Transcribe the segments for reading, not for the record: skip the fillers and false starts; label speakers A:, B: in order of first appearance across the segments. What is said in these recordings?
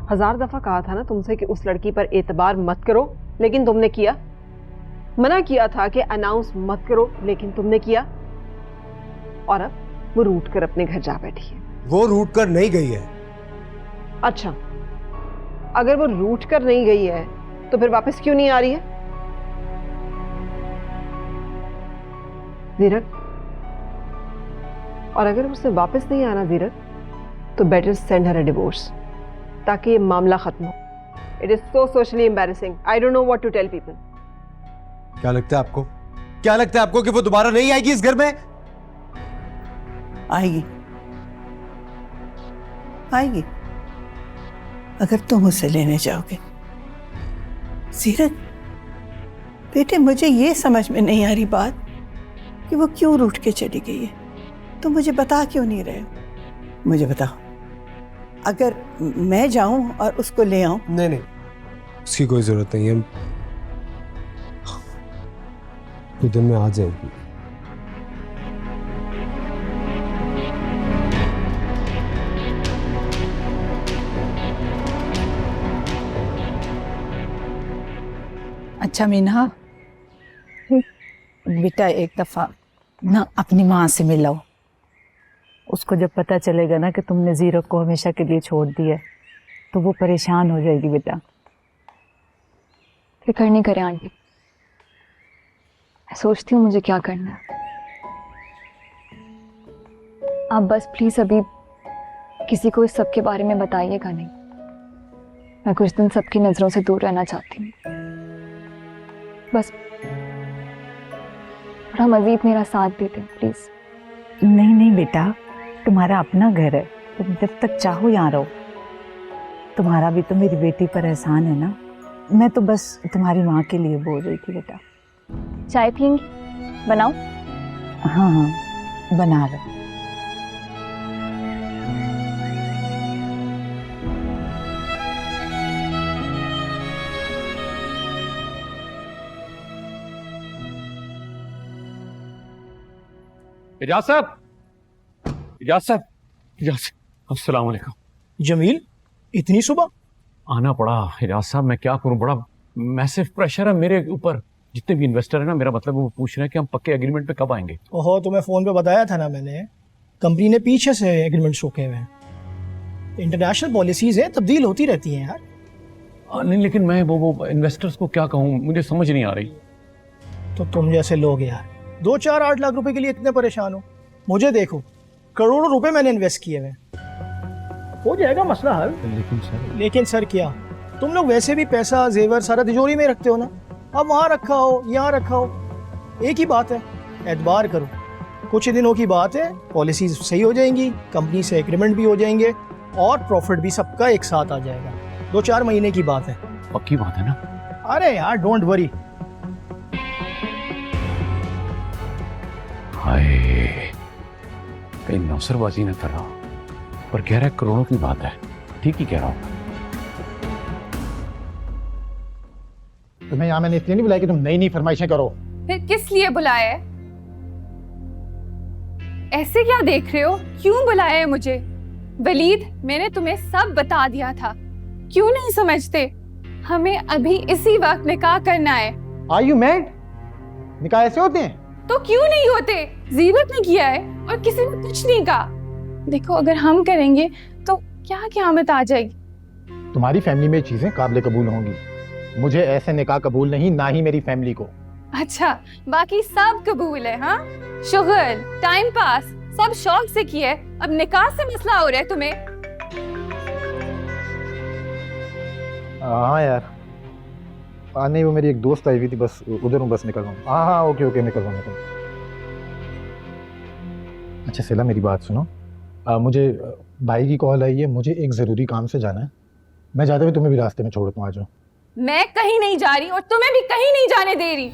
A: 1000 दफा कहा था ना तुमसे कि उस लड़की पर एतबार मत करो, लेकिन तुमने किया। मना किया था कि अनाउंस मत करो, लेकिन तुमने किया। और अब वो रूठ कर अपने घर जा बैठी है।
B: वो रूठ कर नहीं गई है।
A: अच्छा, अगर वो रूठ कर नहीं गई है तो फिर वापस क्यों नहीं आ रही है? जीरक, और अगर उसने वापस नहीं आना जीरक, तो better send her a divorce ताकि ये मामला खत्म हो। It is so socially embarrassing. I don't know what to tell people.
B: क्या लगता है आपको? क्या लगता है आपको कि वो दोबारा नहीं आएगी इस घर में?
C: आएगी, आएगी, अगर तुम उसे लेने जाओगे। सीरत बेटे, मुझे ये समझ में नहीं आ रही बात कि वो क्यों रूठ के चली गई है। तुम मुझे बता क्यों नहीं रहे हो? मुझे बताओ, अगर मैं जाऊं और उसको ले आऊं।
B: नहीं नहीं, उसकी कोई जरूरत नहीं है। कुछ दिन में आ जाएगी।
D: अच्छा मीना, बेटा एक दफा ना अपनी माँ से मिलाओ। उसको जब पता चलेगा ना कि तुमने जीरक को हमेशा के लिए छोड़ दिया तो वो परेशान हो जाएगी बेटा।
E: फिक्र नहीं करें आंटी, मैं सोचती हूँ मुझे क्या करना है। आप बस प्लीज अभी किसी को इस सब के बारे में बताइएगा नहीं। मैं कुछ दिन सबकी नजरों से दूर रहना चाहती हूँ। बस थोड़ा मजीद मेरा साथ देते हैं प्लीज।
D: नहीं नहीं बेटा, तुम्हारा अपना घर है, तुम जब तक चाहो यहाँ रहो। तुम्हारा भी तो मेरी बेटी पर एहसान है ना। मैं तो बस तुम्हारी माँ के लिए बोल रही थी बेटा।
E: चाय पियेंगी? बनाओ?
D: हाँ हाँ, बना लो।
F: इजाज साहब, इजाज साहब, इजाज, अस्सलाम वालेकुम।
G: जमील, इतनी सुबह
F: आना पड़ा इजाज साहब, मैं क्या करूं, बड़ा मैसिव प्रेशर है मेरे ऊपर। जितने भी इन्वेस्टर है ना, मेरा मतलब वो पूछ रहे हैं कि हम पक्के एग्रीमेंट पे कब आएंगे।
G: ओहो, तुम्हें फ़ोन पे बताया था ना मैंने, कंपनी ने पीछे से एग्रीमेंट रोके हुए हैं। इंटरनेशनल पॉलिसीज़ हैं, तब्दील होती रहती हैं यार।
F: नहीं लेकिन मैं वो इन्वेस्टर्स को क्या कहूँ, मुझे समझ नहीं आ रही।
G: तो तुम जैसे लोग यार 2-4-8 लाख रुपए के लिए इतने परेशान हो। मुझे देखो, करोड़ों रुपए मैंने इन्वेस्ट किए हुए। हो जाएगा मसला हल। लेकिन सर क्या, तुम लोग वैसे भी पैसा जेवर सारा तिजोरी में रखते हो ना। अब वहाँ रखा हो, यहाँ रखा हो, एक ही बात है, एतबार करो। कुछ ही दिनों की बात है, पॉलिसीज सही हो जाएंगी, कंपनी से एग्रीमेंट भी हो जाएंगे और प्रॉफिट भी सबका एक साथ आ जाएगा। 2-4 महीने की बात है।
F: पक्की बात है ना?
G: अरे यार डोंट वरी।
F: हाय, कहीं नौसरबाजी न कर रहा, पर कह रहा है करोड़ों की बात है। ठीक ही कह रहा हूँ।
H: तुम्हें यहाँ मैंने इसलिए नहीं बुलाया कि तुम नई नई फरमाइशें करो।
I: फिर किस लिए बुलाया है? ऐसे क्या देख रहे हो? क्यों बुलाया है मुझे? वलीद, मैंने तुम्हें सब बता दिया था, क्यों नहीं समझते? हमें अभी इसी वक्त निकाह करना है।
H: Are you mad? निकाह ऐसे होते हैं?
I: तो क्यों नहीं होते? जीरत ने किया है और किसी ने कुछ नहीं कहा। देखो, अगर हम करेंगे तो क्या क़यामत आ जाएगी।
H: तुम्हारी फैमिली में चीजें काबिल कबूल होंगी, मुझे ऐसे निकाह कबूल नहीं, ना ही मेरी फैमिली को।
I: अच्छा, बाकी सब कबूल है? हाँ, शुगल, टाइम पास सब शौक से किया है, अब निकाह से मसला हो रहा है तुम्हें?
H: हाँ यार, नहीं वो मेरी एक दोस्त आई हुई थी, बस उधर हूँ, बस निकल रहा हूँ। हाँ हाँ, ओके ओके, निकल रहा हूँ। अच्छा सिला, मेरी बात सुनो। मुझे भाई की कॉल आई है, मुझे एक ज़रूरी काम से जाना है। मैं जाते हुए तुम्हें भी रास्ते में छोड़ता हूँ, आ जाओ।
I: मैं कहीं नहीं जा रही और तुम्हें भी कहीं नहीं जाने दे रही।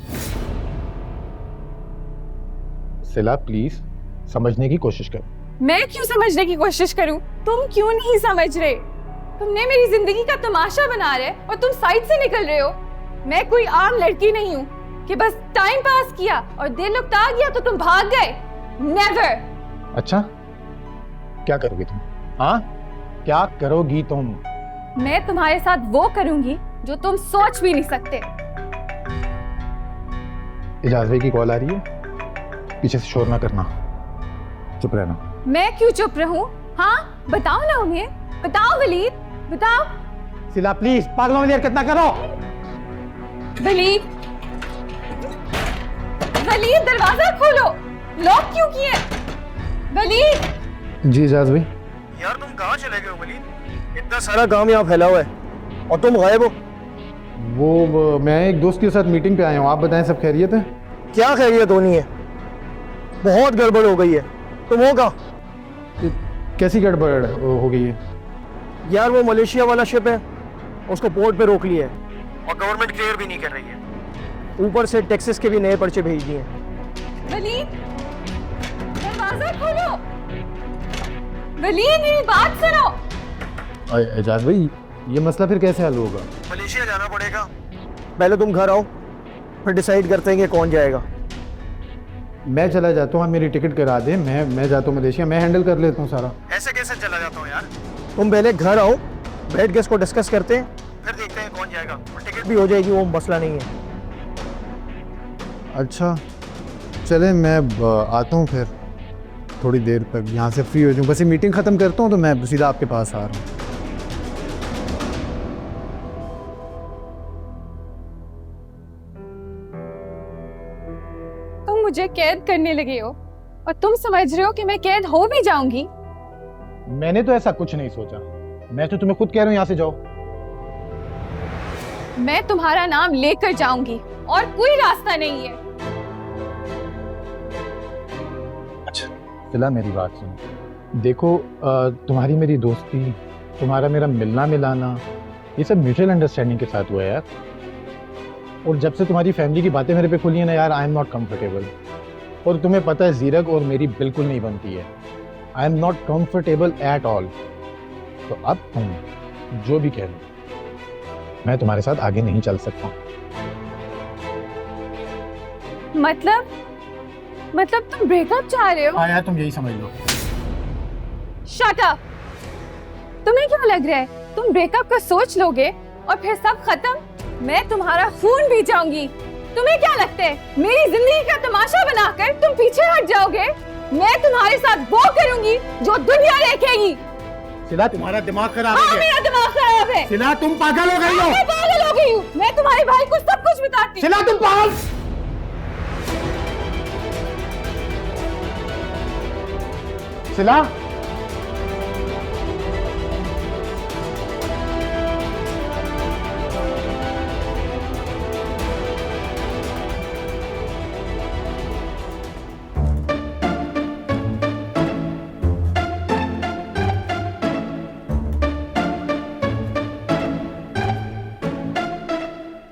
H: सिला प्लीज समझने की कोशिश करो।
I: मैं क्यों समझने की कोशिश करूं? तुम क्यों नहीं समझ रहे? तुमने मेरी जिंदगी का तमाशा बना रहे और तुम साइड से निकल रहे हो। मैं कोई आम लड़की नहीं हूँ कि बस टाइम पास किया और दिल उकता गया तो तुम भाग गए। नेवर।
H: अच्छा, क्या करोगी तुम? हाँ, क्या करोगी तुम?
I: मैं तुम्हारे साथ वो करूंगी जो तुम सोच भी नहीं सकते।
H: इजाज़ भाई की कॉल आ रही है, पीछे से शोर ना करना, चुप रहना।
I: मैं क्यों चुप रहूं? हाँ बताओ ना उन्हें, बताओ वलीद, बताओ।
H: सिला प्लीज, पागलों वाली हरकत ना करो।
I: वलीद, वलीद दरवाजा खोलो, लॉक क्यों किए? वलीद।
H: जी इजाज़ भाई।
G: यार तुम कहाँ चले गए हो वलीद? इतना सारा काम यहाँ फैला हुआ है और तुम गायब हो।
H: वो मैं एक दोस्त के साथ मीटिंग पे आया हूँ, आप बताएं सब खैरियत है?
G: क्या खैरियत होनी है, बहुत गड़बड़ हो गई है। तुम हो कहाँ?
H: कैसी गड़बड़ हो गई है?
G: यार वो मलेशिया वाला शिप है, उसको पोर्ट पे रोक लिया है और गवर्नमेंट क्लियर भी नहीं कर रही है। ऊपर से टैक्सेस के भी नए पर्चे भेज दिए हैं।
I: वलीद दरवाजा खोलो, वलीद मेरी बात सुनो।
H: एजाज भाई ये मसला फिर कैसे हल होगा?
G: मलेशिया जाना पड़ेगा, पहले तुम घर आओ फिर डिसाइड करते हैं कि कौन जाएगा।
H: मैं चला जाता हूँ, आप मेरी टिकट करा दें, मैं जाता हूँ मलेशिया, मैं हैंडल कर लेता हूँ सारा।
G: ऐसे कैसे चला जाता हूँ यार? तुम पहले घर आओ, बैठ के इसको डिस्कस करते हैं, फिर देखते हैं कौन जाएगा और टिकट भी हो जाएगी, वो मसला नहीं है।
H: अच्छा चले, मैं आता हूँ फिर थोड़ी देर तक, यहाँ से फ्री हो जाऊँ, बस ये मीटिंग ख़त्म करता हूँ तो मैं सीधा आपके पास आ रहा हूँ।
I: तुम मुझे कैद करने लगे हो और तुम समझ रहे हो कि मैं कैद हो भी जाऊंगी।
H: मैंने तो ऐसा कुछ नहीं सोचा, मैं तो तुम्हें खुद कह रहा हूँ यहाँ से जाओ।
I: मैं तुम्हारा नाम लेकर जाऊंगी और कोई रास्ता नहीं है।
H: अच्छा फिलहाल मेरी बात सुनो, देखो तुम्हारी मेरी दोस्ती, तुम्हारा मेरा मिलना मिलाना, ये सब म्यूचुअल अंडरस्टैंडिंग के साथ हुआ है यार। और जब से तुम्हारी फैमिली की बातें मेरे पे खुली है ना यार, आई एम नॉट कंफर्टेबल। और तुम्हें पता है जीरक और मेरी बिल्कुल नहीं बनती है, I am not comfortable at all. तो अब तुम जो भी कह लो, मैं तुम्हारे साथ आगे नहीं चल सकता।
I: मतलब तुम ब्रेकअप चाह रहे हो?
H: हाँ यार तुम यही समझ लो।
I: Shut up. तुम्हें क्या लग रहा है तुम ब्रेकअप का सोच लोगे और फिर सब खत्म? मैं तुम्हारा खून भी जाऊंगी। तुम्हें क्या लगता है मेरी जिंदगी का तमाशा बनाकर तुम पीछे हट जाओगे? मैं तुम्हारे साथ वो करूंगी जो दुनिया देखेगी।
H: सिला तुम्हारा दिमाग खराब
I: हाँ,
H: है।
I: मेरा दिमाग खराब है।
H: सिला तुम पागल हो गई हो।
I: मैं पागल हो गई हूँ। मैं तुम्हारे भाई को सब कुछ बताती हूँ।
H: सिला तुम पागल। सिला